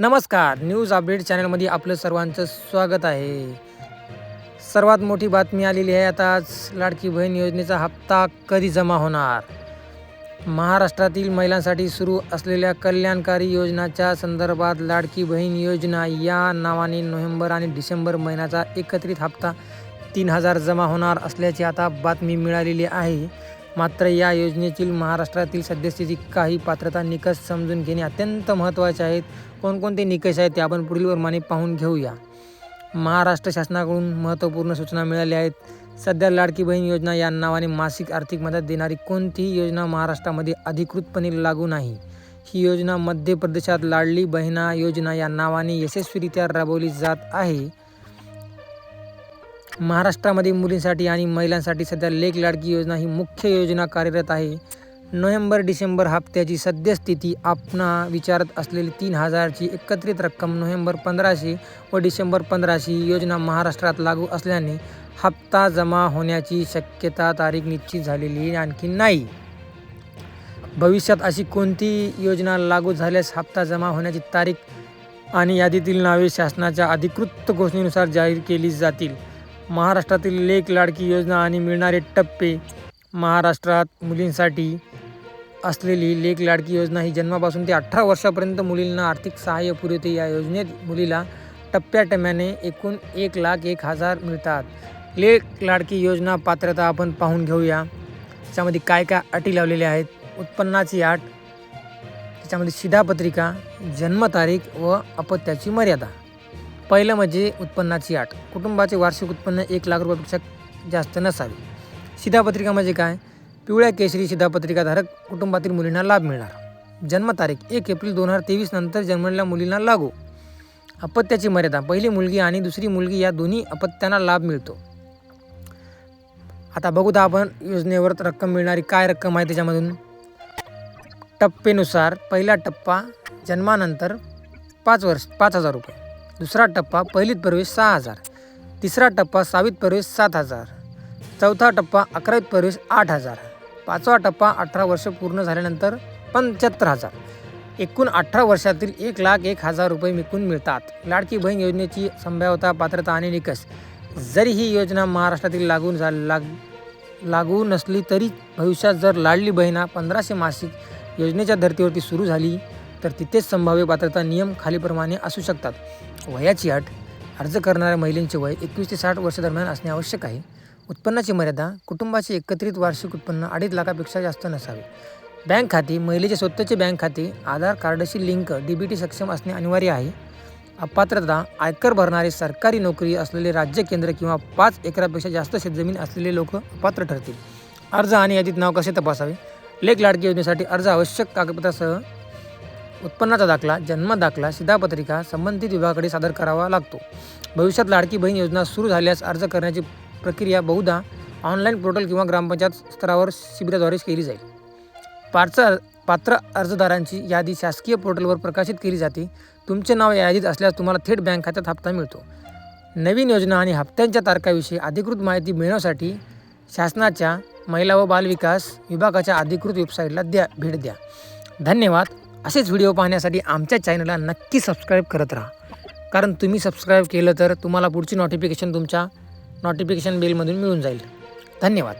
नमस्कार, news update चॅनलमध्ये आपलं सर्वांचं स्वागत आहे। सर्वात मोठी बातमी आलेली आहे। आताच लाडकी बहीण योजनेचा हप्ता कधी जमा होणार? महाराष्ट्रातील महिलांसाठी सुरू असलेल्या कल्याणकारी योजनांच्या संदर्भात लाडकी बहीण योजना या नावाने नोव्हेंबर आणि डिसेंबर महिन्याचा एकत्रित हप्ता 3000 जमा होणार असल्याची आता बातमी मिळालेली आहे। मात्र या योजनेतील महाराष्ट्रातील सद्यस्थिती काही पात्रता निकष समजून घेणे अत्यंत महत्त्वाचे आहेत। कोणकोणते निकष आहेत ते आपण पुढील प्रमाणे पाहून घेऊया। महाराष्ट्र शासनाकडून महत्त्वपूर्ण सूचना मिळाल्या आहेत। सध्या लाडकी बहीण योजना या नावाने मासिक आर्थिक मदत देणारी कोणतीही योजना महाराष्ट्रामध्ये अधिकृतपणे लागू नाही। ही योजना मध्य प्रदेशात लाडली बहिणा योजना या नावाने यशस्वीरित्या राबवली जात आहे। महाराष्ट्रामध्ये मुलींसाठी आणि महिलांसाठी सध्या लेक लाडकी योजना ही मुख्य योजना कार्यरत आहे। नोव्हेंबर डिसेंबर हप्त्याची सद्यस्थिती आपणा विचारत असलेली 3000ची एकत्रित रक्कम नोव्हेंबर 1500 व डिसेंबर 1500 योजना महाराष्ट्रात लागू असल्याने हप्ता जमा होण्याची शक्यता तारीख निश्चित झालेली आणखी नाही। भविष्यात अशी कोणती योजना लागू झाल्यास हप्ता जमा होण्याची तारीख आणि यादीतील नावे शासनाच्या अधिकृत घोषणेनुसार जाहीर केली जातील। महाराष्ट्रातील लेक लाडकी योजना आणि मिळणारे टप्पे। महाराष्ट्रात मुलींसाठी असलेली लेक लाडकी योजना ही जन्मापासून ते 18 वर्षापर्यंत मुलींना आर्थिक सहाय्य पुरवते। या योजनेत मुलीला टप्प्याटप्प्याने एकूण 1,01,000 मिळतात। लेक लाडकी योजना पात्रता आपण पाहून घेऊया। त्याच्यामध्ये काय काय अटी लावलेल्या आहेत। उत्पन्नाची अट, त्याच्यामध्ये शिधापत्रिका, जन्मतारीख व अपत्याची मर्यादा। पहिलं म्हणजे उत्पन्नाची अट। कुटुंबाचे वार्षिक उत्पन्न 1 लाख रुपयापेक्षा जास्त नसावे। शिधापत्रिका म्हणजे काय? पिवळ्या केशरी शिधापत्रिकाधारक कुटुंबातील मुलींना लाभ मिळणार। जन्मतारीख 1 एप्रिल 2023 नंतर जन्मलेल्या मुलींना लागू। अपत्याची मर्यादा, पहिली मुलगी आणि दुसरी मुलगी या दोन्ही अपत्यांना लाभ मिळतो। आता बघूया आपण योजनेवर रक्कम मिळणारी काय रक्कम आहे त्याच्यामधून। टप्पेनुसार पहिला टप्पा जन्मानंतर 5,000 रुपये, दुसरा टप्पा पहिलीत प्रवेश 6,000, तिसरा टप्पा 6वीत प्रवेश 7,000, चौथा टप्पा 11वीत प्रवेश 8,000, पाचवा टप्पा 18 वर्ष पूर्ण झाल्यानंतर 75,000। एकूण 18 वर्षातील 1,01,000 रुपये मिळून मिळतात। लाडकी बहीण योजनेची संभाव्यता, पात्रता आणि निकष। जरी ही योजना महाराष्ट्रातील लागू नसली तरी भविष्यात जर लाडली बहिणा 1500 मासिक योजनेच्या धर्तीवरती सुरू झाली तर तिथेच संभाव्य पात्रता नियम खालीप्रमाणे असू शकतात। वयाची अट, अर्ज करणाऱ्या महिलेचे वय 21 ते 60 वर्ष दरम्यान असणे आवश्यक आहे। उत्पन्नाची मर्यादा, कुटुंबाचे एकत्रित वार्षिक उत्पन्न 2.5 लाखापेक्षा जास्त नसावे। बँक खाते, महिलेचे स्वतःचे बँक खाते आधार कार्डशी लिंक DBT सक्षम असणे अनिवार्य आहे। अपात्रता, आयकर भरणारे, सरकारी नोकरी असलेले, राज्य केंद्र किंवा 5 एकरापेक्षा जास्त शेतजमीन असलेले लोक अपात्र ठरतील। अर्ज आणि यादीत नाव कसे तपासावे? लेक लाडकी योजनेसाठी अर्ज आवश्यक कागदपत्रासह उत्पन्नाचा दाखला, जन्म दाखला, शिधापत्रिका संबंधित विभागाकडे सादर करावा लागतो। भविष्यात लाडकी बहीण योजना सुरू झाल्यास अर्ज करण्याची प्रक्रिया बहुधा ऑनलाईन पोर्टल किंवा ग्रामपंचायत स्तरावर शिबिराद्वारे केली जाईल। पात्र अर्जदारांची यादी शासकीय पोर्टलवर प्रकाशित केली जाते। तुमचे नाव या यादीत असल्यास तुम्हाला थेट बँक खात्यात हप्ता मिळतो। नवीन योजना आणि हप्त्यांच्या तारखाविषयी अधिकृत माहिती मिळवण्यासाठी शासनाच्या महिला व बालविकास विभागाच्या अधिकृत वेबसाईटला भेट द्या। धन्यवाद। असेच व्हिडिओ पाहण्यासाठी आमच्या चॅनलला नक्की सबस्क्राईब करत राहा, कारण तुम्ही सबस्क्राईब केलं तर तुम्हाला पुढची नोटिफिकेशन तुमच्या नोटिफिकेशन बेलमधून मिळून जाईल। धन्यवाद।